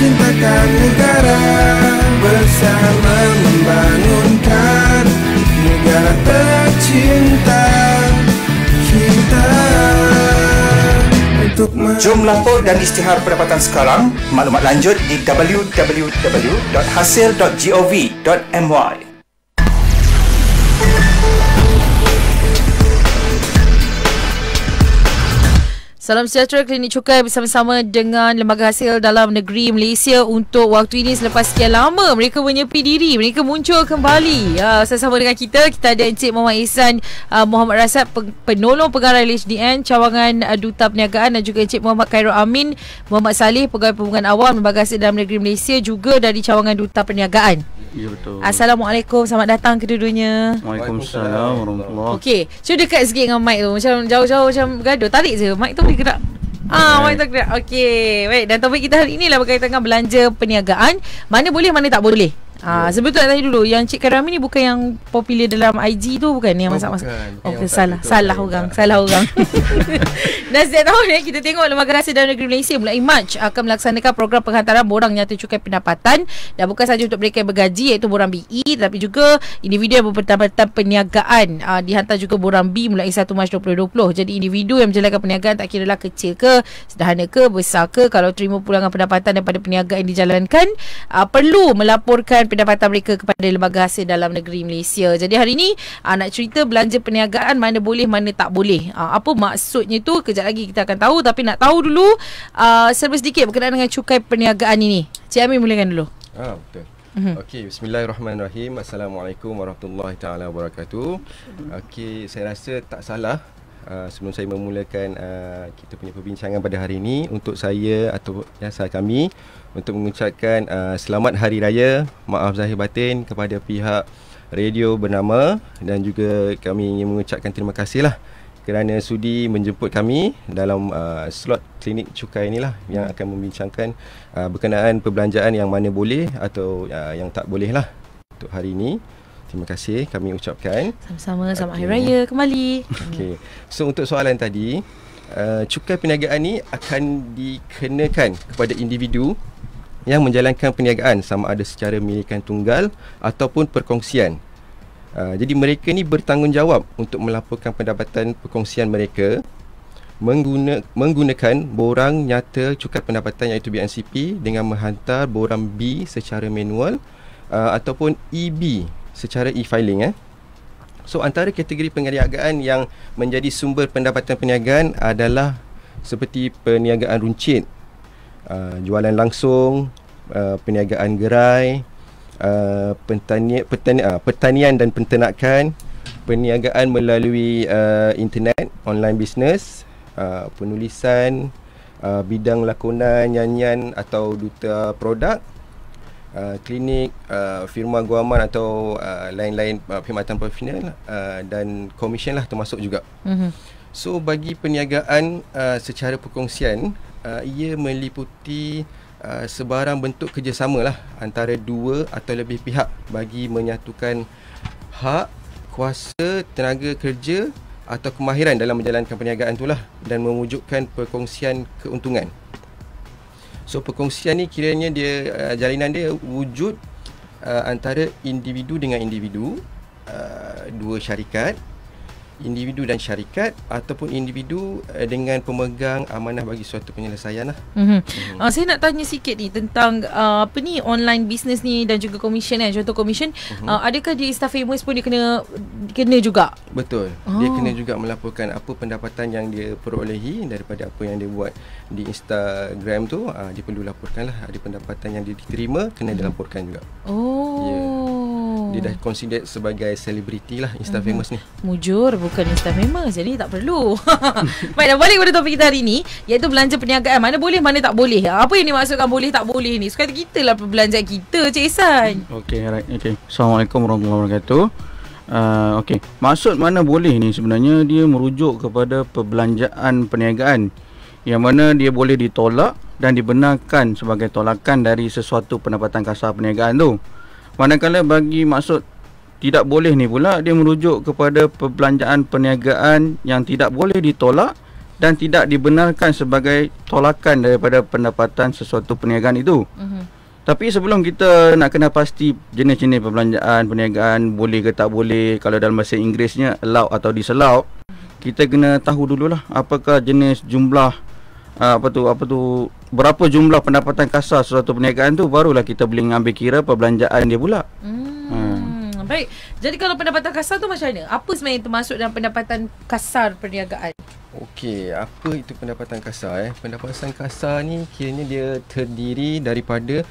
cintakan negara, bersama membangunkan negara tercinta kita. Jom lapor dan isytihar pendapatan sekarang. Maklumat lanjut di www.hasil.gov.my. Salam sejahtera, Klinik Cukai bersama-sama dengan Lembaga Hasil Dalam Negeri Malaysia untuk waktu ini selepas sekian lama mereka menyepi diri, mereka muncul kembali. Bersama dengan kita ada Encik Muhammad Ihsan Muhammad Rasad, penolong pengarah LHDN cawangan Duta Perniagaan, dan juga Encik Muhammad Khairul Amin Muhammad Saleh, Pegawai Perhubungan Awam Lembaga Hasil Dalam Negeri Malaysia, juga dari cawangan Duta Perniagaan. Ya, betul. Assalamualaikum, selamat datang kedua-duanya. Waalaikumsalam warahmatullahi. Okey, cuba dekat sikit dengan mic tu. Macam jauh-jauh macam gaduh. Tarik je, mic tu boleh gerak. Mic tu gerak. Okey, baik. Dan topik kita hari ini lah berkaitan dengan belanja perniagaan. Mana boleh, mana tak boleh. Sebetulnya tanya dulu, yang Cik Karami ni bukan yang popular dalam IG tu, bukan? Yang masak-masak. Salah orang. Dan setiap tahun ni kita tengok Lembaga Hasil Dalam Negeri Malaysia mulai Mac akan melaksanakan program penghantaran borang nyata cukai pendapatan, dan bukan sahaja untuk mereka yang bergaji iaitu borang BE, tetapi juga individu yang berpendapatan perniagaan. Dihantar juga borang B mulai 1 Mac 2020. Jadi individu yang menjalankan perniagaan, tak kiralah kecil ke, sederhana ke, besar ke, kalau terima pulangan pendapatan daripada perniagaan yang dijalankan, perlu melaporkan pendapatan mereka kepada Lembaga Hasil Dalam Negeri Malaysia. Jadi hari ini nak cerita belanja perniagaan, mana boleh, mana tak boleh. Apa maksudnya tu kejap lagi kita akan tahu, tapi nak tahu dulu serba sedikit berkenaan dengan cukai perniagaan ini. Cik Amin, mulakan dulu. Betul. Okey, bismillahirrahmanirrahim. Assalamualaikum warahmatullahi taala wabarakatuh. Okey, saya rasa tak salah sebelum saya memulakan kita punya perbincangan pada hari ini, untuk saya atau kami untuk mengucapkan selamat Hari Raya, maaf zahir batin kepada pihak radio bernama, dan juga kami ingin mengucapkan terima kasih lah kerana sudi menjemput kami dalam slot Klinik Cukai inilah yang akan membincangkan berkenaan perbelanjaan yang mana boleh atau yang tak boleh lah untuk hari ini. Terima kasih kami ucapkan. Sama-sama, selamat Hari Raya kembali. Okey. So untuk soalan tadi, cukai perniagaan ni akan dikenakan kepada individu yang menjalankan perniagaan, sama ada secara milikan tunggal ataupun perkongsian. Jadi mereka ni bertanggungjawab untuk melaporkan pendapatan perkongsian mereka menggunakan borang nyata cukai pendapatan iaitu BNCP dengan menghantar borang B secara manual ataupun EB secara e-filing. So antara kategori perniagaan yang menjadi sumber pendapatan perniagaan adalah seperti perniagaan runcit, jualan langsung, perniagaan gerai, pertanian dan penternakan, perniagaan melalui internet, online business, penulisan, bidang lakonan, nyanyian atau duta produk, klinik, firma guaman atau lain-lain perkhidmatan profesional, dan komisen lah termasuk juga. So bagi perniagaan secara perkongsian, ia meliputi sebarang bentuk kerjasama lah antara dua atau lebih pihak bagi menyatukan hak, kuasa, tenaga kerja atau kemahiran dalam menjalankan perniagaan itulah, dan mewujudkan perkongsian keuntungan. So perkongsian ni kiranya dia jalinan dia wujud antara individu dengan individu, dua syarikat, individu dan syarikat, ataupun individu dengan pemegang amanah bagi suatu penyelesaian lah. Saya nak tanya sikit ni tentang apa ni online business ni dan juga komisen kan. Contoh komisen, adakah di Instafamous pun dia kena juga? Betul. Dia kena juga melaporkan apa pendapatan yang dia perolehi daripada apa yang dia buat di Instagram tu. Dia perlu laporkan lah. Ada pendapatan yang dia diterima, kena dilaporkan juga. Dia dah considered sebagai selebriti lah Instafamous ni. Mujur, bukan Instafamous, jadi tak perlu. Baik, dah balik kepada topik kita hari ni, iaitu belanja perniagaan. Mana boleh, mana tak boleh. Apa yang dimaksudkan boleh tak boleh ni? Suka kita lah perbelanjaan kita, Cik Ihsan. Okey, right. Okay. Assalamualaikum warahmatullahi wabarakatuh. Okey, maksud mana boleh ni sebenarnya dia merujuk kepada perbelanjaan perniagaan yang mana dia boleh ditolak dan dibenarkan sebagai tolakan dari sesuatu pendapatan kasar perniagaan tu. Manakala bagi maksud tidak boleh ni pula, dia merujuk kepada perbelanjaan perniagaan yang tidak boleh ditolak dan tidak dibenarkan sebagai tolakan daripada pendapatan sesuatu perniagaan itu. Tapi sebelum kita nak kena pasti jenis-jenis perbelanjaan, perniagaan boleh ke tak boleh, kalau dalam bahasa Inggerisnya allow atau disallow, kita kena tahu dululah apakah jenis jumlah berapa jumlah pendapatan kasar sesuatu perniagaan tu, barulah kita boleh ambil kira perbelanjaan dia pula. Baik. Jadi kalau pendapatan kasar tu macam mana? Apa sebenarnya termasuk dalam pendapatan kasar perniagaan? Okey, apa itu pendapatan kasar? Pendapatan kasar ni kiranya dia terdiri daripada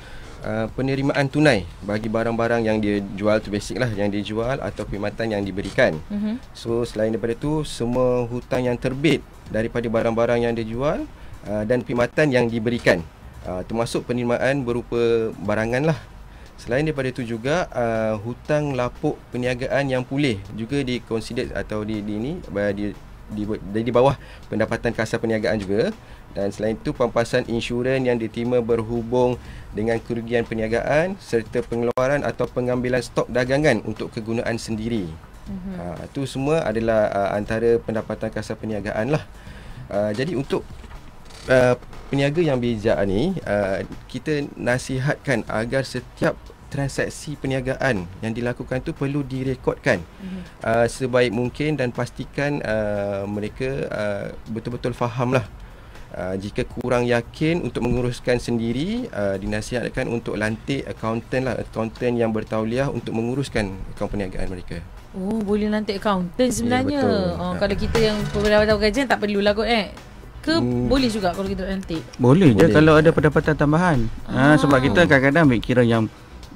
penerimaan tunai bagi barang-barang yang dia jual, tu basic lah, yang dia jual atau perkhidmatan yang diberikan. So selain daripada tu, semua hutang yang terbit daripada barang-barang yang dia jual dan perkhidmatan yang diberikan, termasuk penerimaan berupa barangan lah. Selain daripada itu juga hutang lapuk perniagaan yang pulih juga di-consider atau di bawah pendapatan kasar perniagaan juga. Dan selain itu pampasan insurans yang diterima berhubung dengan kerugian perniagaan serta pengeluaran atau pengambilan stok dagangan untuk kegunaan sendiri. Itu semua adalah antara pendapatan kasar perniagaan lah. Jadi untuk peniaga yang bijak ni, kita nasihatkan agar setiap transaksi perniagaan yang dilakukan tu perlu direkodkan sebaik mungkin dan pastikan mereka betul-betul fahamlah. Jika kurang yakin untuk menguruskan sendiri, dinasihatkan untuk lantik akaunten yang bertauliah untuk menguruskan akaun perniagaan mereka. Oh, boleh lantik akaunten sebenarnya. Ya, kalau kita yang pendapatan gajian tak perlulah kot ke boleh juga kalau kita nanti? Boleh je kalau ada pendapatan tambahan. Sebab kita kadang-kadang ambil kira yang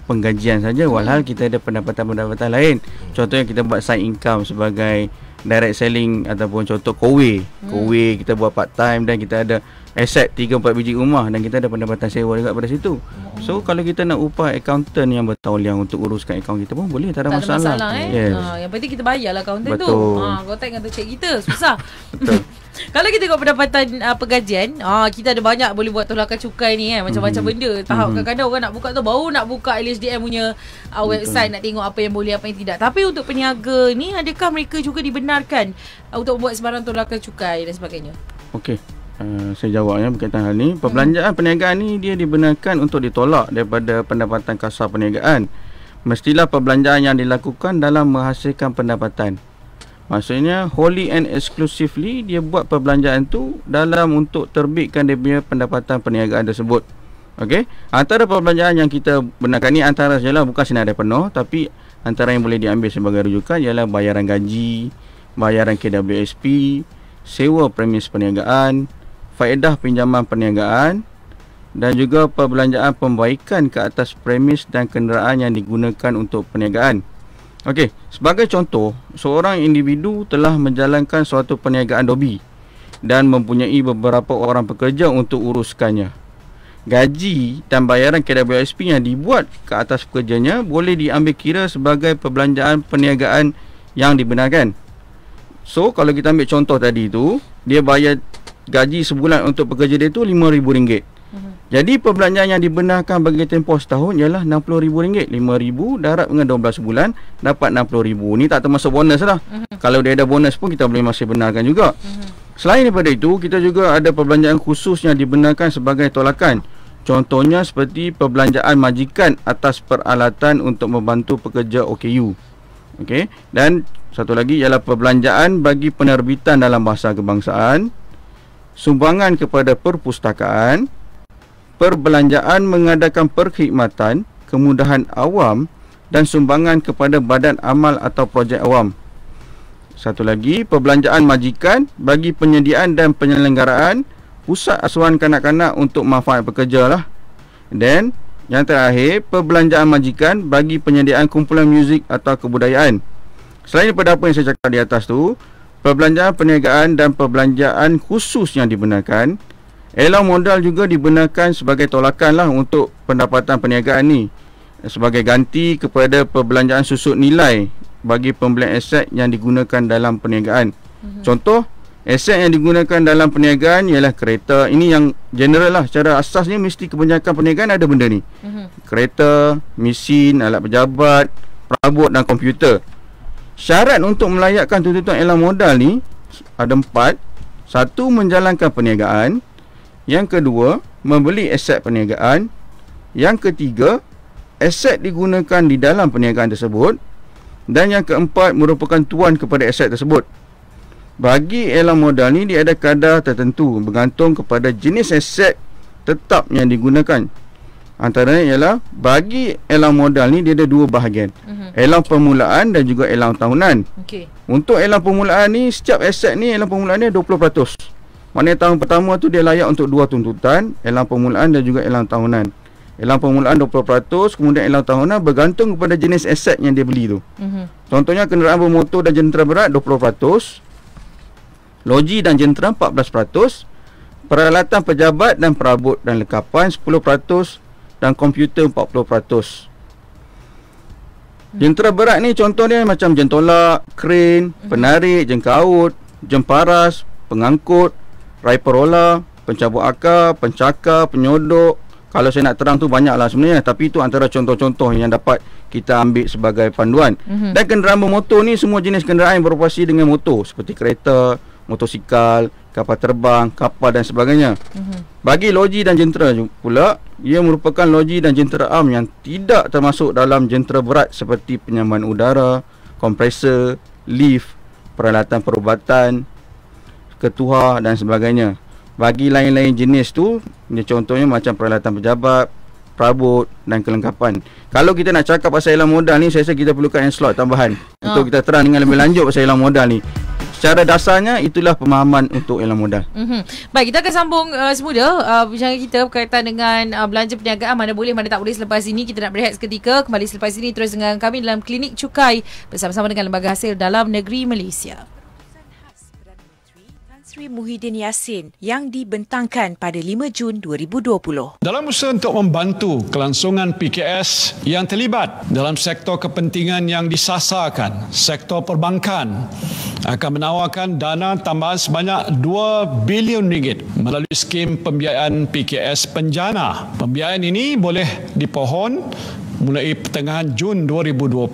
penggajian saja, walhal kita ada pendapatan-pendapatan lain. Contohnya kita buat side income sebagai direct selling ataupun contoh kowe kita buat part time dan kita ada aset 3-4 biji rumah dan kita ada pendapatan sewa juga pada situ. So kalau kita nak upah akaunten yang bertauliah untuk uruskan akaun kita pun boleh, tak ada masalah. Yes. Yang penting kita bayarlah akaunten tu. Kau tak kata cek kita susah. Betul. Kalau kita tengok pendapatan pergajian, kita ada banyak boleh buat tolakan cukai ni macam-macam benda. Tahap kadang-kadang orang nak buka tu baru nak buka LHDM punya website, nak tengok apa yang boleh, apa yang tidak. Tapi untuk peniaga ni, adakah mereka juga dibenarkan untuk buat sebarang tolakan cukai dan sebagainya? Okey. Saya jawabnya berkaitan hal ni. Perbelanjaan perniagaan ni dia dibenarkan untuk ditolak daripada pendapatan kasar perniagaan. Mestilah perbelanjaan yang dilakukan dalam menghasilkan pendapatan. Maksudnya wholly and exclusively dia buat perbelanjaan tu dalam untuk terbitkan dia punya pendapatan perniagaan tersebut. Okey. Antara perbelanjaan yang kita benarkan ni antara sajalah, bukan senarai penuh, tapi antara yang boleh diambil sebagai rujukan ialah bayaran gaji, bayaran KWSP, sewa premis perniagaan, faedah pinjaman perniagaan dan juga perbelanjaan pembaikan ke atas premis dan kenderaan yang digunakan untuk perniagaan. Okey, sebagai contoh, seorang individu telah menjalankan suatu perniagaan dobi dan mempunyai beberapa orang pekerja untuk uruskannya. Gaji dan bayaran KWSP yang dibuat ke atas pekerjanya boleh diambil kira sebagai perbelanjaan perniagaan yang dibenarkan. So, kalau kita ambil contoh tadi tu, dia bayar gaji sebulan untuk pekerja dia tu RM5,000. Jadi perbelanjaan yang dibenarkan bagi tempoh setahun ialah RM60,000. 5,000 darab dengan 12 bulan dapat RM60,000. Ni tak termasuk bonus lah. Kalau dia ada bonus pun kita boleh masih benarkan juga. Selain daripada itu, kita juga ada perbelanjaan khusus yang dibenarkan sebagai tolakan. Contohnya seperti perbelanjaan majikan atas peralatan untuk membantu pekerja OKU. Okey. Dan satu lagi ialah perbelanjaan bagi penerbitan dalam bahasa kebangsaan, sumbangan kepada perpustakaan, perbelanjaan mengadakan perkhidmatan, kemudahan awam dan sumbangan kepada badan amal atau projek awam. Satu lagi, perbelanjaan majikan bagi penyediaan dan penyelenggaraan pusat asuhan kanak-kanak untuk manfaat pekerja lah. Dan yang terakhir, perbelanjaan majikan bagi penyediaan kumpulan muzik atau kebudayaan. Selain daripada apa yang saya cakap di atas tu, perbelanjaan perniagaan dan perbelanjaan khusus yang dibenarkan, elang modal juga dibenarkan sebagai tolakan lah untuk pendapatan perniagaan ni, sebagai ganti kepada perbelanjaan susut nilai bagi pembelian aset yang digunakan dalam perniagaan. Contoh, aset yang digunakan dalam perniagaan ialah kereta. Ini yang general lah. Secara asasnya mesti kebanyakan perniagaan ada benda ni. Kereta, mesin, alat pejabat, perabot dan komputer. Syarat untuk melayakkan tuntutan elang modal ni ada 4. Satu, menjalankan perniagaan. Yang kedua, membeli aset perniagaan. Yang ketiga, aset digunakan di dalam perniagaan tersebut. Dan yang keempat, merupakan tuan kepada aset tersebut. Bagi elang modal ni, dia ada kadar tertentu bergantung kepada jenis aset tetap yang digunakan. Antaranya ialah bagi elang modal ni dia ada dua bahagian. Elang permulaan dan juga elang tahunan. Okey. Untuk elang permulaan ni, setiap aset ni elang permulaan ni 20%. Maknanya tahun pertama tu dia layak untuk dua tuntutan, elang permulaan dan juga elang tahunan. Elang permulaan 20%, kemudian elang tahunan bergantung kepada jenis aset yang dia beli tu. Contohnya kenderaan bermotor dan jentera berat 20%, loji dan jentera 14%, peralatan pejabat dan perabot dan lekapan 10%, dan komputer 40%. Jentera berat ni contohnya macam jentolak, kren, penarik, jengkaut, jemparas, pengangkut, riper roller, pencabut akar, pencakar, penyodok. Kalau saya nak terang tu banyaklah sebenarnya, tapi itu antara contoh-contoh yang dapat kita ambil sebagai panduan. Dan kenderaan bermotor ni semua jenis kenderaan yang beroperasi dengan motor, seperti kereta, motosikal, kapal terbang, kapal dan sebagainya. Bagi loji dan jentera pula, ia merupakan loji dan jentera am yang tidak termasuk dalam jentera berat seperti penyaman udara, kompresor, lift, peralatan perubatan, ketuhar dan sebagainya. Bagi lain-lain jenis tu, contohnya macam peralatan pejabat, perabot dan kelengkapan. Kalau kita nak cakap pasal elang modal ni, saya rasa kita perlukan slot tambahan untuk kita terang dengan lebih lanjut pasal elang modal ni. Secara dasarnya itulah pemahaman untuk elang modal. Baik, kita akan sambung semula perbincangan kita berkaitan dengan belanja perniagaan, mana boleh mana tak boleh selepas ini. Kita nak berehat seketika. Kembali selepas ini terus dengan kami dalam Klinik Cukai bersama-sama dengan Lembaga Hasil Dalam Negeri Malaysia. Sri Muhyiddin Yassin yang dibentangkan pada 5 Jun 2020. Dalam usaha untuk membantu kelangsungan PKS yang terlibat dalam sektor kepentingan yang disasarkan, sektor perbankan akan menawarkan dana tambahan sebanyak RM2 bilion melalui skim pembiayaan PKS Penjana. Pembiayaan ini boleh dipohon mulai pertengahan Jun 2020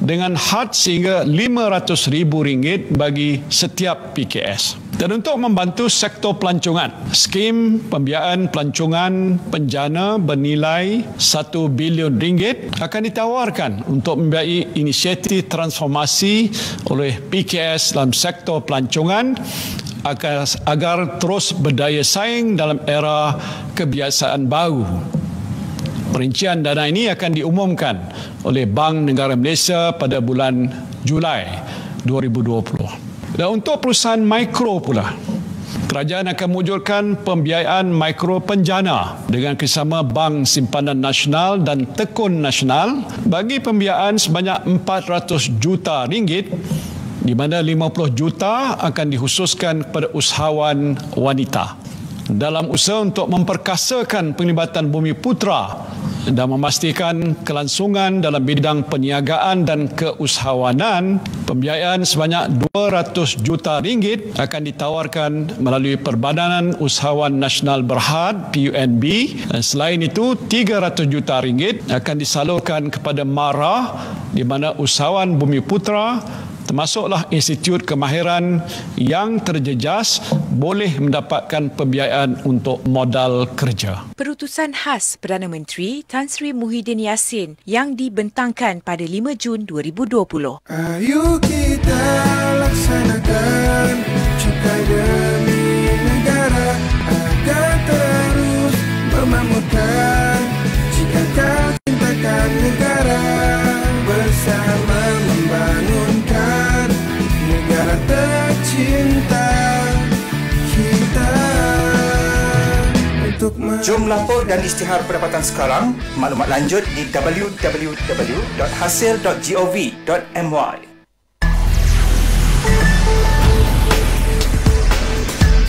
dengan had sehingga RM500,000 bagi setiap PKS. Dan untuk membantu sektor pelancongan, skim pembiayaan pelancongan penjana bernilai RM1 bilion akan ditawarkan untuk membiayai inisiatif transformasi oleh PKS dalam sektor pelancongan agar terus berdaya saing dalam era kebiasaan baru. Perincian dana ini akan diumumkan oleh Bank Negara Malaysia pada bulan Julai 2020. Dan untuk perusahaan mikro pula, kerajaan akan mewujudkan pembiayaan mikro penjana dengan kerjasama Bank Simpanan Nasional dan Tekun Nasional bagi pembiayaan sebanyak RM400 juta, di mana RM50 juta akan dikhususkan kepada usahawan wanita. Dalam usaha untuk memperkasakan penglibatan bumi putera dan memastikan kelangsungan dalam bidang perniagaan dan keusahawanan, pembiayaan sebanyak RM200 juta akan ditawarkan melalui Perbadanan Usahawan Nasional Berhad PUNB. Dan selain itu, RM300 juta akan disalurkan kepada MARA, di mana usahawan bumi putera termasuklah institut kemahiran yang terjejas boleh mendapatkan pembiayaan untuk modal kerja. Perutusan khas Perdana Menteri Tan Sri Muhyiddin Yassin yang dibentangkan pada 5 Jun 2020. Ayo kita laksanakan cukai demi negara agar terus memakmurkan. Jika kau cintakan negara, bersama membangunkan negara tercinta kita. Jom lapor dan isytihar pendapatan sekarang. Maklumat lanjut di www.hasil.gov.my.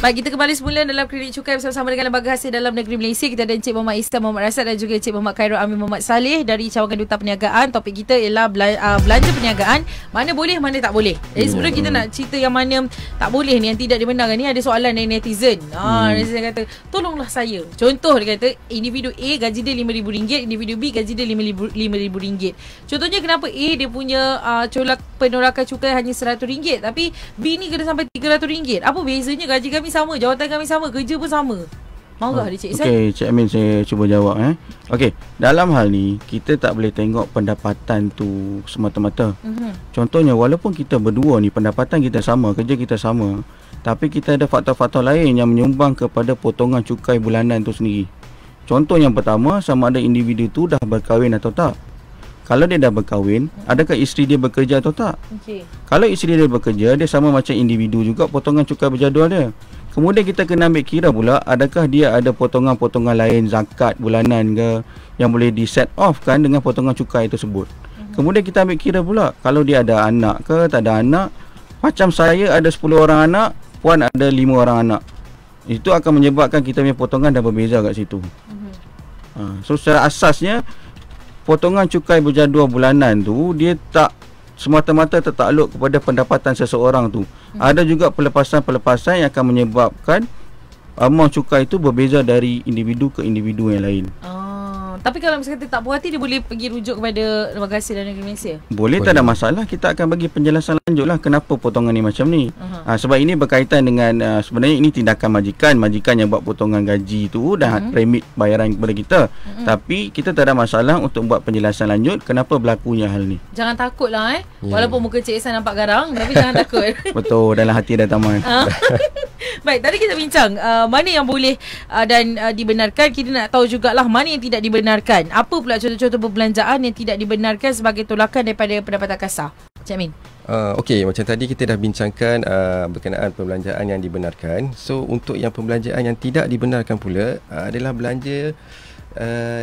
Baik, kita kembali semula dalam Klinik Cukai bersama-sama dengan Lembaga Hasil Dalam Negeri Malaysia. Kita ada Encik Muhammad Ihsan Muhammad Rasad dan juga Encik Muhammad Khairul Amin Muhammad Saleh dari Cawangan Duta Perniagaan. Topik kita ialah belanja perniagaan, mana boleh, mana tak boleh. Jadi sebelum kita nak cerita yang mana tak boleh ni, yang tidak dibenarkan ni, ada soalan dari netizen. Netizen kata, tolonglah saya. Contoh dia kata, individu A gaji dia RM5,000, individu B gaji dia RM5,000. Contohnya kenapa A dia punya penolakan cukai hanya RM100, tapi B ni kena sampai RM300. Apa bezanya? Gaji kami sama, jawatan kami sama, kerja pun sama. Marah dia Cik Ihsan. Okey, Cik Amin, saya cuba jawab. Okey, dalam hal ni kita tak boleh tengok pendapatan tu semata-mata. Contohnya, walaupun kita berdua ni pendapatan kita sama, kerja kita sama, tapi kita ada faktor-faktor lain yang menyumbang kepada potongan cukai bulanan tu sendiri. Contoh yang pertama, sama ada individu tu dah berkahwin atau tak. Kalau dia dah berkahwin, adakah isteri dia bekerja atau tak? Okey. Kalau isteri dia bekerja, dia sama macam individu juga, potongan cukai berjadual dia. Kemudian kita kena ambil kira pula, adakah dia ada potongan-potongan lain, zakat bulanan ke, yang boleh di set off kan dengan potongan cukai tersebut. Kemudian kita ambil kira pula, kalau dia ada anak ke, tak ada anak. Macam saya ada 10 orang anak, Puan ada 5 orang anak. Itu akan menyebabkan kita punya potongan dah berbeza kat situ. So secara asasnya, potongan cukai berjadual bulanan tu dia tak semata-mata tertakluk kepada pendapatan seseorang tu. Ada juga pelepasan-pelepasan yang akan menyebabkan amount cukai itu berbeza dari individu ke individu yang lain. Tapi kalau misalnya tak puas hati, dia boleh pergi rujuk kepada Lembaga Hasil Dalam Negeri Malaysia? Boleh, tak ada masalah. Kita akan bagi penjelasan lanjut lah kenapa potongan ni macam ni. Sebab ini berkaitan dengan sebenarnya ini tindakan majikan yang buat potongan gaji tu dan remit bayaran kepada kita. Tapi kita tak ada masalah untuk buat penjelasan lanjut kenapa berlakunya hal ni. Jangan takut lah Walaupun muka Cik Ihsan nampak garang, tapi jangan takut. Betul, dalam hati ada taman. Baik, tadi kita bincang mana yang boleh dan dibenarkan. Kita nak tahu jugalah mana yang tidak dibenarkan. Apa pula contoh-contoh perbelanjaan yang tidak dibenarkan sebagai tolakan daripada pendapatan kasar? Cik Amin. Okey, macam tadi kita dah bincangkan berkenaan perbelanjaan yang dibenarkan. So untuk yang perbelanjaan yang tidak dibenarkan pula adalah belanja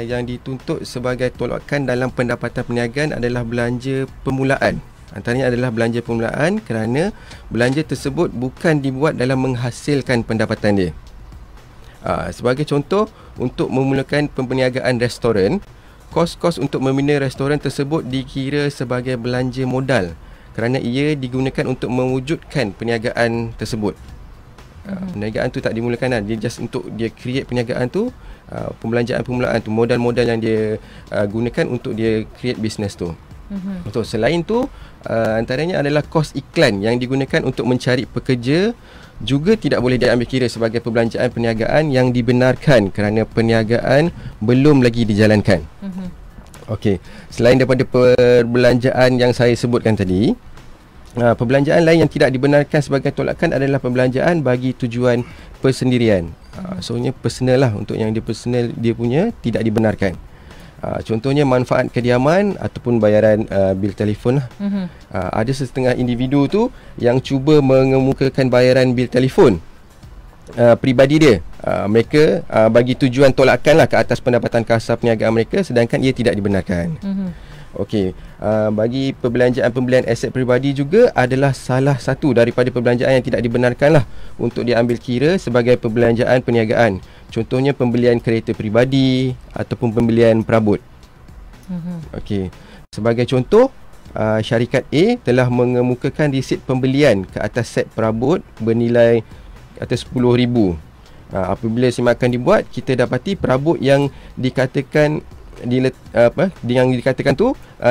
yang dituntut sebagai tolakan dalam pendapatan perniagaan adalah belanja permulaan. Antaranya adalah belanja permulaan kerana belanja tersebut bukan dibuat dalam menghasilkan pendapatan dia. Sebagai contoh, untuk memulakan perniagaan restoran, kos-kos untuk membina restoran tersebut dikira sebagai belanja modal kerana ia digunakan untuk mewujudkan perniagaan tersebut. Perniagaan tu tak dimulakan dia just untuk dia create perniagaan tu. Pembelanjaan permulaan tu modal-modal yang dia gunakan untuk dia create business tu. So, selain tu antaranya adalah kos iklan yang digunakan untuk mencari pekerja juga tidak boleh diambil kira sebagai perbelanjaan perniagaan yang dibenarkan kerana perniagaan belum lagi dijalankan. Okey, selain daripada perbelanjaan yang saya sebutkan tadi, perbelanjaan lain yang tidak dibenarkan sebagai tolakan adalah perbelanjaan bagi tujuan persendirian. Soalnya personal lah, untuk yang dia personal dia punya tidak dibenarkan. Contohnya manfaat kediaman ataupun bayaran bil telefon lah. Ada setengah individu tu yang cuba mengemukakan bayaran bil telefon peribadi dia. Mereka bagi tujuan tolakan lah ke atas pendapatan kasar perniagaan mereka, sedangkan ia tidak dibenarkan. Okey, bagi pembelian aset peribadi juga adalah salah satu daripada perbelanjaan yang tidak dibenarkan lah untuk diambil kira sebagai perbelanjaan perniagaan. Contohnya pembelian kereta peribadi ataupun pembelian perabot. Okey, sebagai contoh, syarikat A telah mengemukakan resit pembelian ke atas set perabot bernilai atas RM10,000. Apabila simakan dibuat, kita dapati perabot yang dikatakan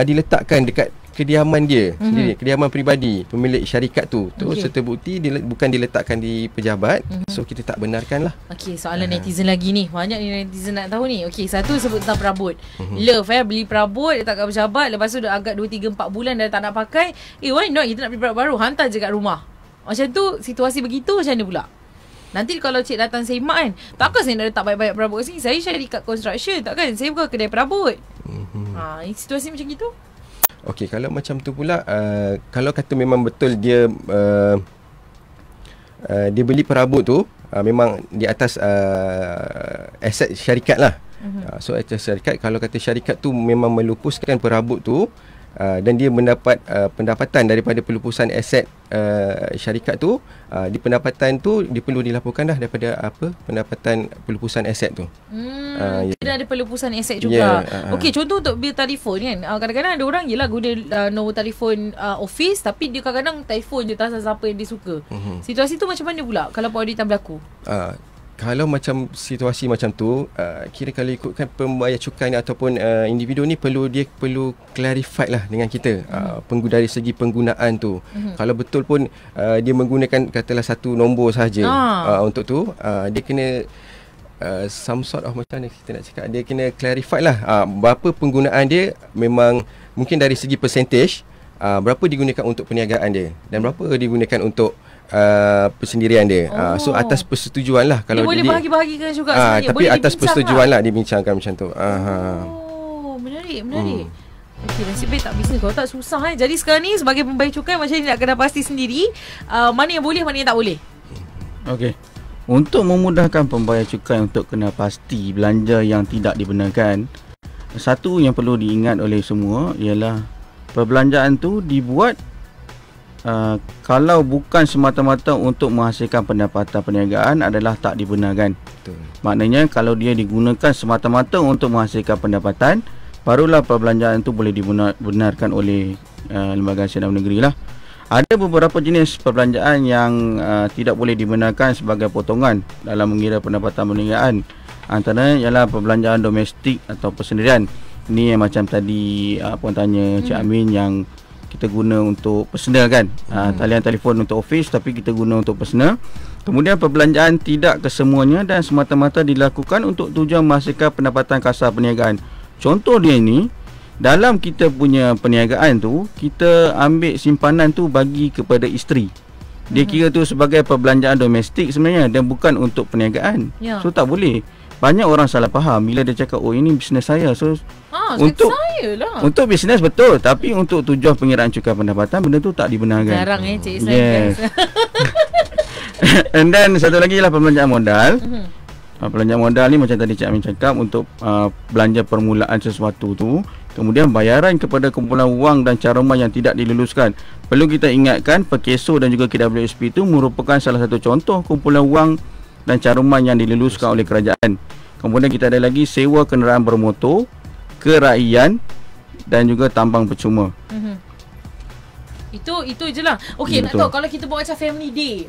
diletakkan dekat kediaman dia sendiri, kediaman peribadi pemilik syarikat tu. Terus terbukti bukan diletakkan di pejabat. So kita tak benarkan lah. Okey, soalan netizen lagi ni. Banyak ni netizen nak tahu ni. Okey, satu sebut tentang perabot. Love beli perabot letak kat pejabat, lepas tu dah agak 2, 3, 4 bulan dah tak nak pakai. Why not kita nak beli perabot baru, hantar je kat rumah. Macam tu, situasi begitu macam mana pula? Nanti kalau cik datang semak kan, takkan saya nak letak banyak-banyak perabot kat sini. Saya syarikat construction, takkan saya bukan kedai perabot. Situasi macam gitu. Okey, kalau macam tu pula, kalau kata memang betul dia dia beli perabot tu memang di atas aset syarikat lah. So aset syarikat, kalau kata syarikat tu memang melupuskan perabot tu dan dia mendapat pendapatan daripada pelupusan aset syarikat tu, di pendapatan tu dia perlu dilaporkan dah daripada pendapatan pelupusan aset tu. Kena ada pelupusan aset juga. Okey, contoh untuk bil telefon kan. Kadang-kadang ada orang yelah guna nombor telefon office, tapi dia kadang-kadang telefon je tak siapa yang dia suka. Situasi tu macam mana pula kalau auditan berlaku? Kalau macam situasi macam tu, kira kalau ikutkan pembayar cukai ni ataupun individu ni perlu clarify lah dengan kita dari segi penggunaan tu. Kalau betul pun dia menggunakan katalah satu nombor sahaja untuk tu, dia kena some sort of macam mana kita nak cakap, dia kena clarify lah berapa penggunaan dia, memang mungkin dari segi percentage berapa digunakan untuk perniagaan dia dan berapa digunakan untuk persendirian dia. So atas persetujuan lah. Kalau dia boleh bahagi-bahagikan juga sebenarnya. Tapi boleh atas persetujuan lah dibincangkan macam tu. Menarik. Okey, nasib baik tak bisnes. Kalau tak susah Jadi sekarang ni sebagai pembayar cukai macam ni nak kena pasti sendiri mana yang boleh, mana yang tak boleh. Okey. Untuk memudahkan pembayar cukai untuk kena pasti belanja yang tidak dibenarkan, satu yang perlu diingat oleh semua ialah perbelanjaan tu dibuat kalau bukan semata-mata untuk menghasilkan pendapatan perniagaan adalah tak dibenarkan. Betul. Maknanya kalau dia digunakan semata-mata untuk menghasilkan pendapatan, barulah perbelanjaan itu boleh dibenarkan oleh lembaga hasil dalam negeri lah. Ada beberapa jenis perbelanjaan yang tidak boleh dibenarkan sebagai potongan dalam mengira pendapatan perniagaan. Antaranya ialah perbelanjaan domestik atau persendirian. Ini yang macam tadi puan tanya Cik Amin, yang kita guna untuk personal kan, talian telefon untuk office tapi kita guna untuk personal. Kemudian perbelanjaan tidak kesemuanya dan semata-mata dilakukan untuk tujuan menghasilkan pendapatan kasar perniagaan. Contoh dia ni, dalam kita punya perniagaan tu, kita ambil simpanan tu bagi kepada isteri. Dia kira tu sebagai perbelanjaan domestik sebenarnya dan bukan untuk perniagaan. So tak boleh. Banyak orang salah faham bila dia cakap ini bisnes saya. So untuk saya lah. Untuk bisnes betul, tapi untuk tujuan pengiraan cukai pendapatan benda tu tak dibenarkan. Jarang Cik Islam. And then satu lagi ialah perbelanjaan modal. Perbelanjaan modal ni macam tadi Cik Amin cakap, untuk belanja permulaan sesuatu tu. Kemudian bayaran kepada kumpulan wang dan caruman yang tidak diluluskan. Perlu kita ingatkan Perkeso dan juga KWSP itu merupakan salah satu contoh kumpulan wang dan caruman yang diluluskan oleh kerajaan. Kemudian kita ada lagi sewa kenderaan bermotor, keraian dan juga tambang percuma. Itu je lah. Okey, nak tahu kalau kita buat macam family day,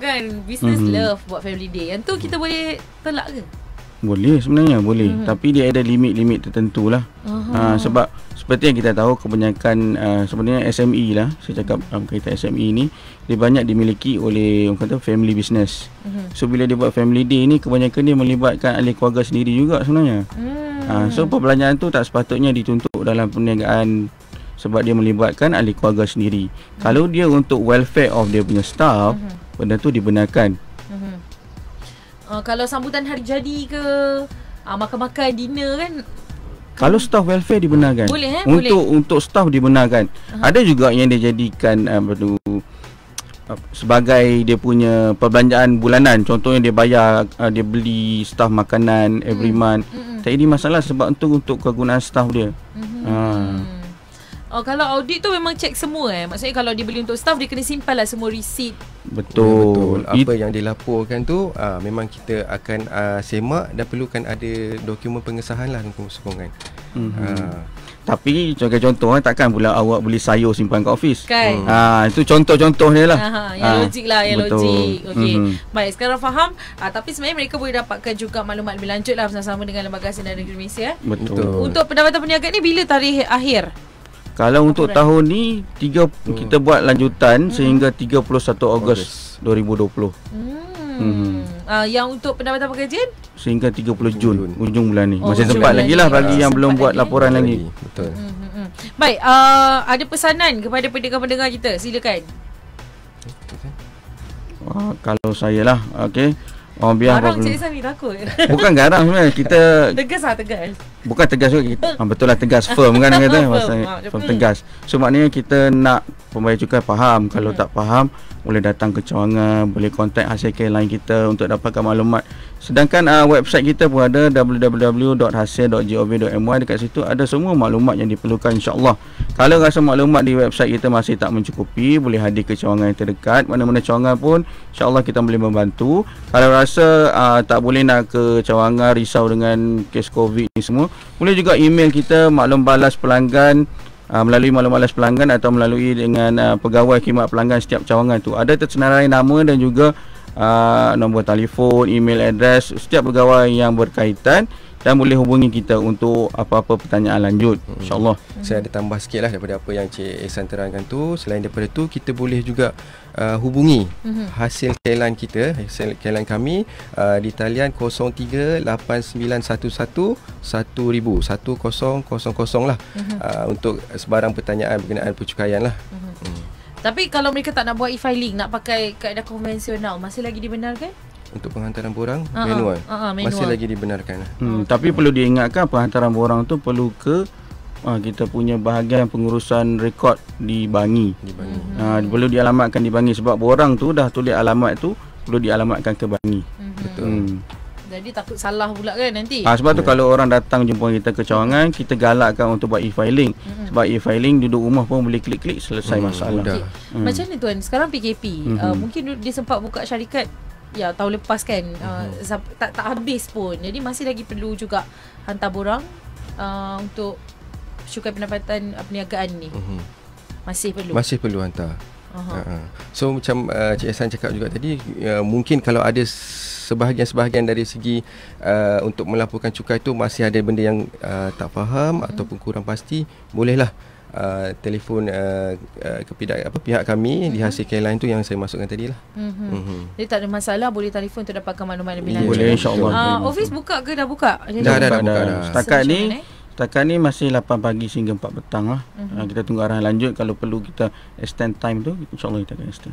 kan business love buat family day, yang tu kita boleh telak ke? Boleh sebenarnya, boleh. Tapi dia ada limit-limit tertentu lah. Sebab seperti yang kita tahu, kebanyakan sebenarnya SME lah, saya cakap kaitan SME ni, dia banyak dimiliki oleh orang kata family business. So bila dia buat family day ni, kebanyakan dia melibatkan ahli keluarga sendiri juga sebenarnya. So perbelanjaan tu tak sepatutnya dituntut dalam perniagaan sebab dia melibatkan ahli keluarga sendiri. Kalau dia untuk welfare of dia punya staff, benda tu dibenarkan. Kalau sambutan hari jadi ke, makan-makan, dinner kan, kalau staff welfare dibenarkan. Boleh Untuk staff dibenarkan. Ada juga yang dia jadikan sebagai dia punya perbelanjaan bulanan. Contohnya dia bayar, dia beli staff makanan every month. Tak ada masalah sebab untuk kegunaan staff dia. Kalau audit tu memang cek semua Maksudnya kalau dia beli untuk staff, dia kena simpan lah semua receipt. Betul. Apa yang dilaporkan tu memang kita akan semak dan perlukan ada dokumen pengesahan lah untuk sokongan. Tapi contoh takkan pula awak beli sayur simpan kat office kan? Itu contoh-contoh dia lah. Yang logik lah, yang betul. logik. Okey. Baik, sekarang faham. Tapi sebenarnya mereka boleh dapatkan juga maklumat lebih lanjut lah bersama dengan Lembaga Hasil Negeri Malaysia. Betul. Untuk pendapatan perniagaan ni bila tarikh akhir? Kalau untuk tahun ni kita buat lanjutan sehingga 31 Ogos 2020. Yang untuk pendapatan pekerjaan sehingga 30 Jun ujung bulan ni. Masih sempat lagi lah bagi yang belum buat laporan lagi. Betul. Baik, ada pesanan kepada pendengar-pendengar kita, silakan. Kalau saya lah, okey. Biar garang Cik Isam ni takut. Bukan garang sebenarnya, kita tegas lah, tegas. Bukan tegas juga kita, betul lah tegas, firm kan kata firm tegas. So maknanya kita nak pembayar cukai faham. Kalau tak faham, boleh datang ke cawangan, boleh kontak hasil line kita untuk dapatkan maklumat. Sedangkan website kita pun ada www.hasil.gov.my. Dekat situ ada semua maklumat yang diperlukan, insya-Allah. Kalau rasa maklumat di website kita masih tak mencukupi, boleh hadir ke cawangan yang terdekat. Mana-mana cawangan pun insya-Allah kita boleh membantu. Kalau rasa tak boleh nak ke cawangan, risau dengan kes COVID ni semua, boleh juga email kita maklum balas pelanggan melalui maklum balas pelanggan atau melalui dengan pegawai khidmat pelanggan setiap cawangan tu. Ada tersenarai nama dan juga nombor telefon, email address setiap pegawai yang berkaitan, dan boleh hubungi kita untuk apa-apa pertanyaan lanjut, insya-Allah. Saya ada tambah sikit lah daripada apa yang Cik Ehsan terangkan tu. Selain daripada tu, kita boleh juga hubungi hasil KLAN kita, hasil KLAN kami di talian 0389111000 1000 lah, untuk sebarang pertanyaan berkenaan percukaian lah. Tapi kalau mereka tak nak buat e-filing, nak pakai kaedah konvensional, masih lagi dibenarkan? Untuk penghantaran borang manual, masih lagi dibenarkan. Tapi perlu diingatkan penghantaran borang tu perlu ke kita punya bahagian pengurusan rekod di Bangi. Perlu dialamatkan di Bangi sebab borang tu dah tulis alamat tu perlu dialamatkan ke Bangi. Betul. Jadi takut salah pula kan nanti. Sebab tu kalau orang datang jumpa kita ke cawangan, kita galakkan untuk buat e-filing. Sebab e-filing duduk rumah pun boleh klik-klik, selesai masalah. Macam ni tuan, sekarang PKP, mungkin dia sempat buka syarikat tahun lepas kan, tak habis pun. Jadi masih lagi perlu juga hantar borang untuk syukur pendapatan perniagaan ni. Masih perlu hantar. So macam Cik Ehsan cakap juga tadi, mungkin kalau ada sebahagian dari segi untuk melaporkan cukai tu masih ada benda yang tak faham ataupun kurang pasti, bolehlah telefon ke pihak kami di hasil KLAN tu yang saya masukkan tadi lah. Jadi tak ada masalah, boleh telefon untuk dapatkan maklumat lebih lanjut. Boleh, insya-Allah. Office buka ke dah buka? Dah buka. Setakat ni masih 8 pagi hingga 4 petang lah. Kita tunggu arahan lanjut. Kalau perlu kita extend time tu, insya-Allah kita akan extend.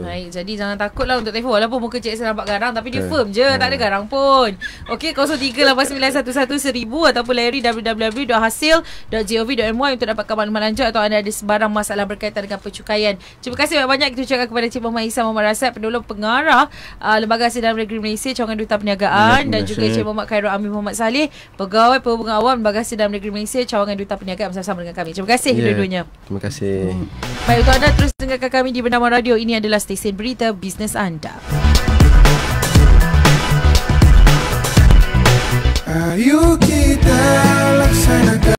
Baik, jadi jangan takut lah untuk telefon. Walaupun muka Cik Ehsan nampak garang, tapi dia firm je, tak ada garang pun. Okey, 0389111000 ataupun layari www.hasil.gov.my untuk dapatkan maklumat lanjut atau anda ada sebarang masalah berkaitan dengan percukaian. Terima kasih banyak-banyak kita ucapkan kepada Cik Muhammad Ihsan Muhammad Rasad, Penolong Pengarah Lembaga Hasil dalam Negeri Malaysia, Cawangan Duta Perniagaan, dan juga Cik Muhammad Khairul Amin Muhammad Saleh, Pegawai Perhubungan Awam Lembaga Hasil dalam Negeri Malaysia, Cawangan Duta Perniagaan, bersama-sama dengan kami. Terima kasih kedua-duanya. Terima kasih. Baik, untuk anda terus dengarkan kami di Bernama Radio. Ini adalah stesen berita bisnes anda. Are you okay?